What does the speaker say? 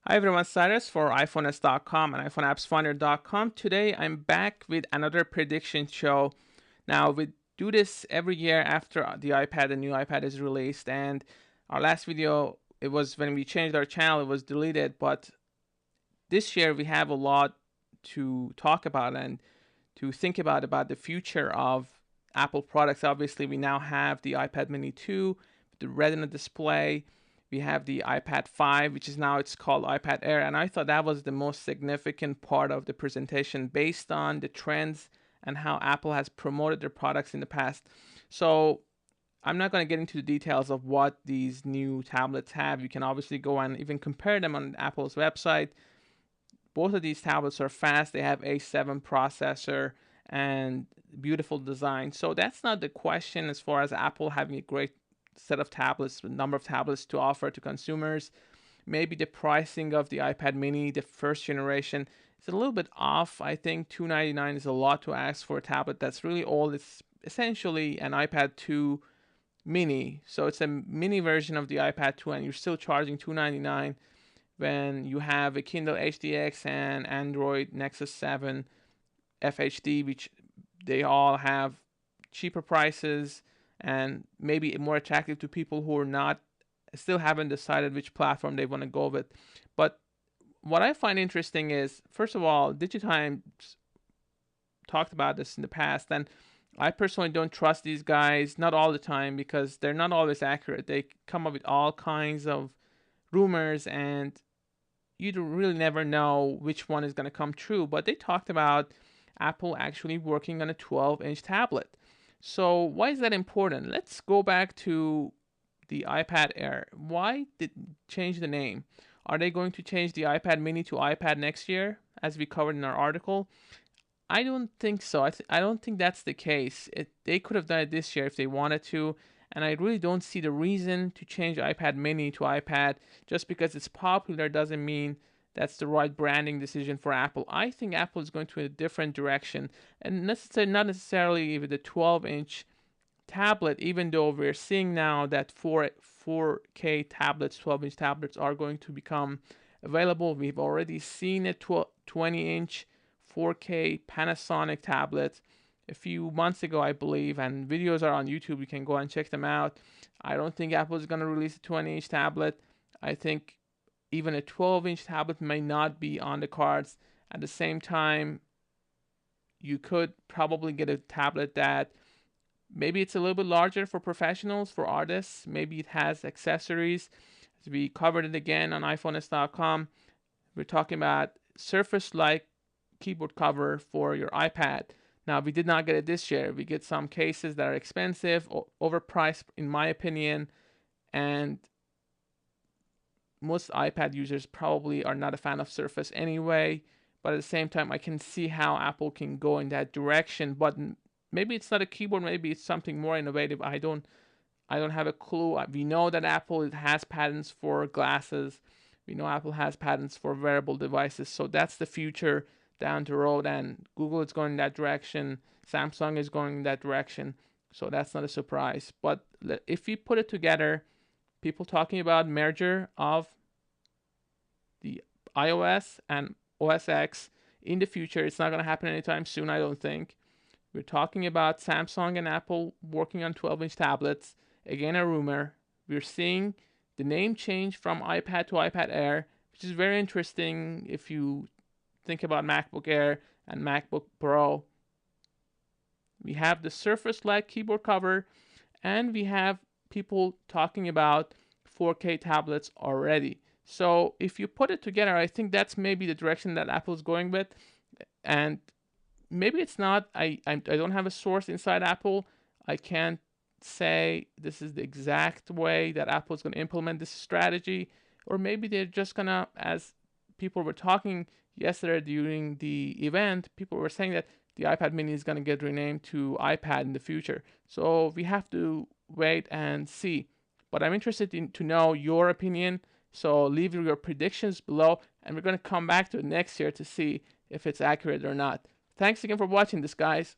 Hi everyone, Cyrus for iPhoneS.com and iPhoneAppsFinder.com. Today I'm back with another prediction show. Now we do this every year after the new iPad is released, and our last video, it was when we changed our channel, it was deleted, but this year we have a lot to talk about and to think about the future of Apple products. Obviously, we now have the iPad Mini 2, the Retina display. We have the iPad 5, which is now it's called iPad Air, and I thought that was the most significant part of the presentation based on the trends and how Apple has promoted their products in the past. So I'm not going to get into the details of what these new tablets have. You can obviously go and even compare them on Apple's website. Both of these tablets are fast. They have A7 processor and beautiful design. So that's not the question as far as Apple having a great set of tablets, number of tablets to offer to consumers. Maybe the pricing of the iPad mini, the first generation, is a little bit off. I think $299 is a lot to ask for a tablet that's really old. It's essentially an iPad 2 mini. So it's a mini version of the iPad 2 and you're still charging $299 when you have a Kindle HDX and Android Nexus 7 FHD, which they all have cheaper prices and maybe more attractive to people who are not still haven't decided which platform they want to go with. But what I find interesting is, first of all, Digitimes talked about this in the past, and I personally don't trust these guys, not all the time, because they're not always accurate. They come up with all kinds of rumors, and you really never know which one is going to come true. But they talked about Apple actually working on a 12-inch tablet. So why is that important? Let's go back to the iPad Air. Why did change the name? Are they going to change the iPad mini to iPad next year, as we covered in our article? I don't think so. I don't think that's the case. They could have done it this year if they wanted to, and I really don't see the reason to change iPad mini to iPad. Just because it's popular doesn't mean that's the right branding decision for Apple. I think Apple is going to a different direction, and not necessarily with the 12-inch tablet, even though we're seeing now that 4K tablets, 12-inch tablets are going to become available. We've already seen a 20-inch 4K Panasonic tablet a few months ago, I believe, and videos are on YouTube. You can go and check them out. I don't think Apple is going to release a 20-inch tablet. I think even a 12-inch tablet may not be on the cards. At the same time, you could probably get a tablet that maybe it's a little bit larger for professionals, for artists. Maybe it has accessories. As we covered it again on iPhoneS.com, we're talking about Surface-like keyboard cover for your iPad. Now, we did not get it this year. We get some cases that are expensive, overpriced, in my opinion, and most iPad users probably are not a fan of Surface anyway. But at the same time, I can see how Apple can go in that direction. But maybe it's not a keyboard. Maybe it's something more innovative. I don't have a clue. We know that Apple has patents for glasses. We know Apple has patents for wearable devices. So that's the future down the road, and Google is going in that direction. Samsung is going in that direction. So that's not a surprise. But if we put it together, people talking about merger of the iOS and OS X in the future, it's not going to happen anytime soon, I don't think. We're talking about Samsung and Apple working on 12-inch tablets. Again, a rumor. We're seeing the name change from iPad to iPad Air, which is very interesting if you think about MacBook Air and MacBook Pro. We have the Surface-like keyboard cover, and we have people talking about 4K tablets already. So if you put it together, I think that's maybe the direction that Apple's going with. And maybe it's not. I don't have a source inside Apple. I can't say this is the exact way that Apple is going to implement this strategy. Or maybe they're just going to, as people were talking yesterday during the event, people were saying that the iPad mini is going to get renamed to iPad in the future. So we have to wait and see. But I'm interested to know your opinion. So leave your predictions below, and we're going to come back to it next year to see if it's accurate or not. Thanks again for watching this, guys.